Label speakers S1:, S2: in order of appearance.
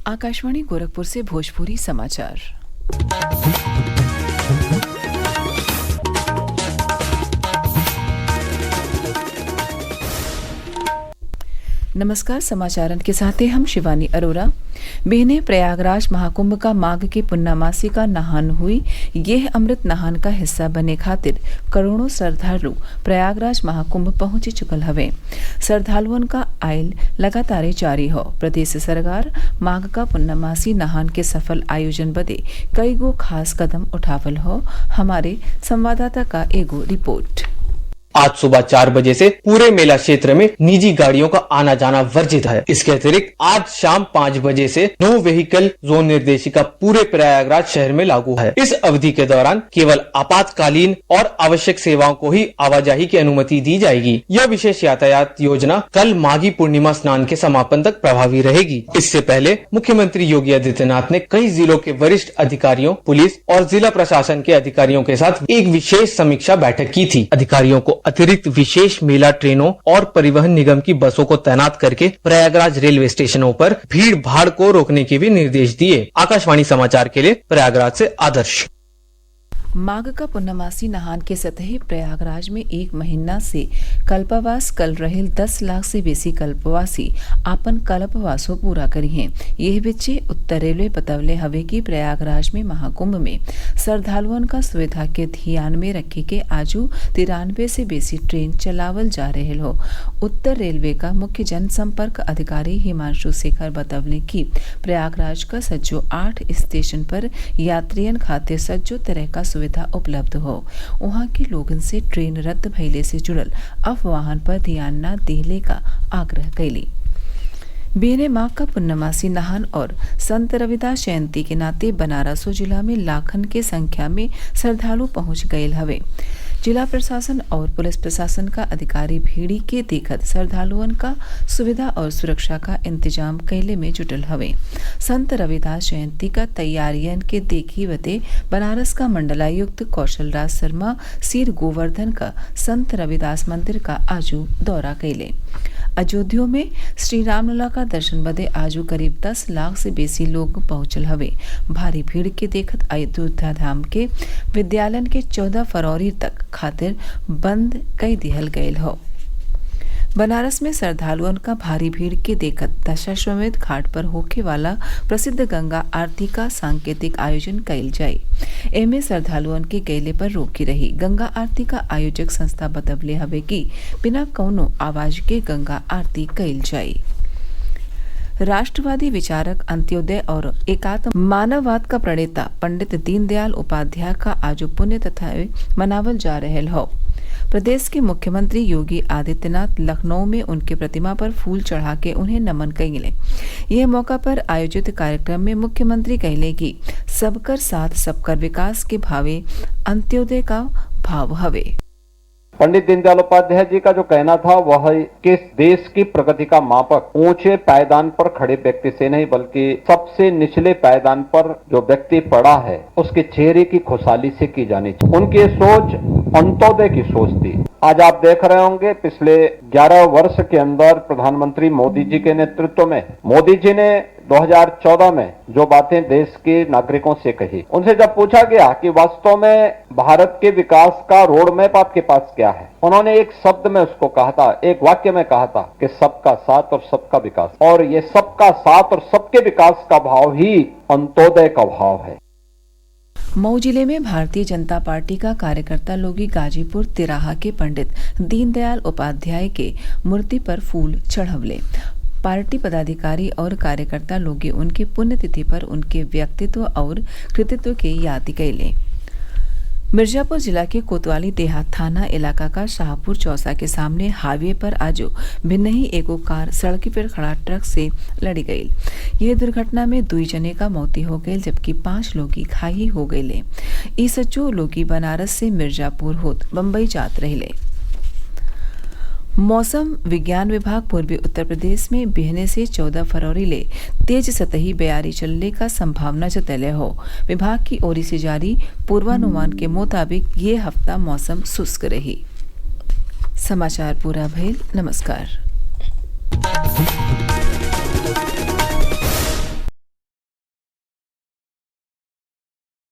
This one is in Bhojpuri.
S1: आकाशवाणी गोरखपुर से भोजपुरी समाचार। नमस्कार, समाचारन के साथ हैं हम शिवानी अरोरा। बेहने प्रयागराज महाकुंभ का माघ के पुन्नमासी का नहान हुई। यह अमृत नहान का हिस्सा बने खातिर करोड़ों श्रद्धालु प्रयागराज महाकुंभ पहुंच चुकल हवे। श्रद्धालुअन का आयल लगातार जारी हो। प्रदेश सरकार माघ का पुन्नमासी नहान के सफल आयोजन बदे कई गो खास कदम उठावल हो। हमारे संवाददाता का एगो रिपोर्ट।
S2: आज सुबह 4 बजे से पूरे मेला क्षेत्र में निजी गाड़ियों का आना जाना वर्जित है। इसके अतिरिक्त आज शाम 5 बजे से नो व्हीकल जोन निर्देशिका पूरे प्रयागराज शहर में लागू है। इस अवधि के दौरान केवल आपातकालीन और आवश्यक सेवाओं को ही आवाजाही की अनुमति दी जाएगी। यह विशेष यातायात योजना कल माघी पूर्णिमा स्नान के समापन तक प्रभावी रहेगी। इससे पहले मुख्यमंत्री योगी आदित्यनाथ ने कई जिलों के वरिष्ठ अधिकारियों, पुलिस और जिला प्रशासन के अधिकारियों के साथ एक विशेष समीक्षा बैठक की थी। अधिकारियों को अतिरिक्त विशेष मेला ट्रेनों और परिवहन निगम की बसों को तैनात करके प्रयागराज रेलवे स्टेशनों पर भीड़ भाड़ को रोकने के भी निर्देश दिए। आकाशवाणी समाचार के लिए प्रयागराज से आदर्श।
S1: माघ का पुन्नमासी नहान के सतही प्रयागराज में एक महीना से कल्पवास कल रहेल 10 लाख से बेसी कल्पवासी आपन कल्पवासो पूरा करी हैं। यह बिच्चे उत्तर रेलवे बतवले हवे की प्रयागराज में महाकुंभ में श्रद्धालुअन का सुविधा के ध्यान में रखे के आजू 93 से बेसी ट्रेन चलावल जा रहे हो। उत्तर रेलवे का मुख्य जनसंपर्क अधिकारी हिमांशु शेखर बतवले की प्रयागराज का सज्जो 8 स्टेशन पर यात्रियन खातिर सज्जो तरह का सुविधा उपलब्ध हो। वहां के लोगन से ट्रेन रद्द भइले से जुड़ल अफवाहन पर ध्यान न देले का आग्रह कैली। बेने माघ का पुन्नमासी नहान और संत रविदास जयंती के नाते बनारसो जिला में लाखन के संख्या में श्रद्धालु पहुंच गए हवे। जिला प्रशासन और पुलिस प्रशासन का अधिकारी भीड़ी के देखत श्रद्धालुअन का सुविधा और सुरक्षा का इंतजाम कैले में जुटल हवे। संत रविदास जयंती का तैयारियन के देखी वते बनारस का मंडलायुक्त कौशल राज शर्मा सिर गोवर्धन का संत रविदास मंदिर का आजू दौरा कैले। अयोध्या में श्री रामलला का दर्शन बदे आजू करीब 10 लाख से बेसी लोग पहुंचल हवे। भारी भीड़ के देखत अयोध्या धाम के विद्यालयन के 14 फरवरी तक खातिर बंद कई दिहल गयल हो। बनारस में श्रद्धालुअन का भारी भीड़ के देखत दशाश्वमेध घाट पर होके वाला प्रसिद्ध गंगा आरती का सांकेतिक आयोजन कइल जाये। एमे श्रद्धालुअन के गैले पर रोकी रही। गंगा आरती का आयोजक संस्था बतवले हवे की बिना कौनो आवाज के गंगा आरती कइल जाये। राष्ट्रवादी विचारक, अंत्योदय और एकात्म मानववाद का प्रणेता पंडित दीनदयाल उपाध्याय का आज पुण्य तथा मनावल जा रहल हो। प्रदेश के मुख्यमंत्री योगी आदित्यनाथ लखनऊ में उनके प्रतिमा पर फूल चढ़ा के उन्हें नमन कइले। यह मौका पर आयोजित कार्यक्रम में मुख्यमंत्री कहले कि सबकर साथ सबकर विकास के भावे अंत्योदय का भाव हवे।
S3: पंडित दीनदयाल उपाध्याय जी का जो कहना था वह कि देश की प्रगति का मापक ऊंचे पायदान पर खड़े व्यक्ति से नहीं बल्कि सबसे निचले पायदान पर जो व्यक्ति पड़ा है उसके चेहरे की खुशहाली से की जानी चाहिए। उनकी सोच अंत्योदय की सोच थी। आज आप देख रहे होंगे पिछले 11 वर्ष के अंदर प्रधानमंत्री मोदी जी के नेतृत्व में मोदी जी ने 2014 में जो बातें देश के नागरिकों से कही, उनसे जब पूछा गया कि वास्तव में भारत के विकास का रोड मैप आपके पास क्या है, उन्होंने एक शब्द में उसको कहा था, एक वाक्य में कहा था कि सबका साथ और सबका विकास। और ये सबका साथ और सबके विकास का भाव ही अंत्योदय का भाव है।
S1: मऊ जिले में भारतीय जनता पार्टी का कार्यकर्ता लोगी गाजीपुर तिराहा के पंडित दीनदयाल उपाध्याय के मूर्ति पर फूल चढ़वले। पार्टी पदाधिकारी और कार्यकर्ता लोग उनकी पुण्यतिथि पर उनके व्यक्तित्व और कृतित्व के याद कैले। मिर्जापुर जिला के कोतवाली देहात थाना इलाका का शाहपुर चौसा के सामने हाईवे पर आज भिन्न ही एगो कार सड़क पर खड़ा ट्रक से लड़ी गई। यह दुर्घटना में 2 जने का मौती हो गई जबकि 5 लोग घायल हो गए। ई सज्जो लोग बनारस से मिर्जापुर होत बम्बई जात रहे। मौसम विज्ञान विभाग पूर्वी उत्तर प्रदेश में बिहने से 14 फरवरी ले तेज सतही बयारी चलने का संभावना जतैले हो। विभाग की ओर से जारी पूर्वानुमान के मुताबिक ये हफ्ता मौसम शुष्क रही। समाचार पूरा भइल। नमस्कार।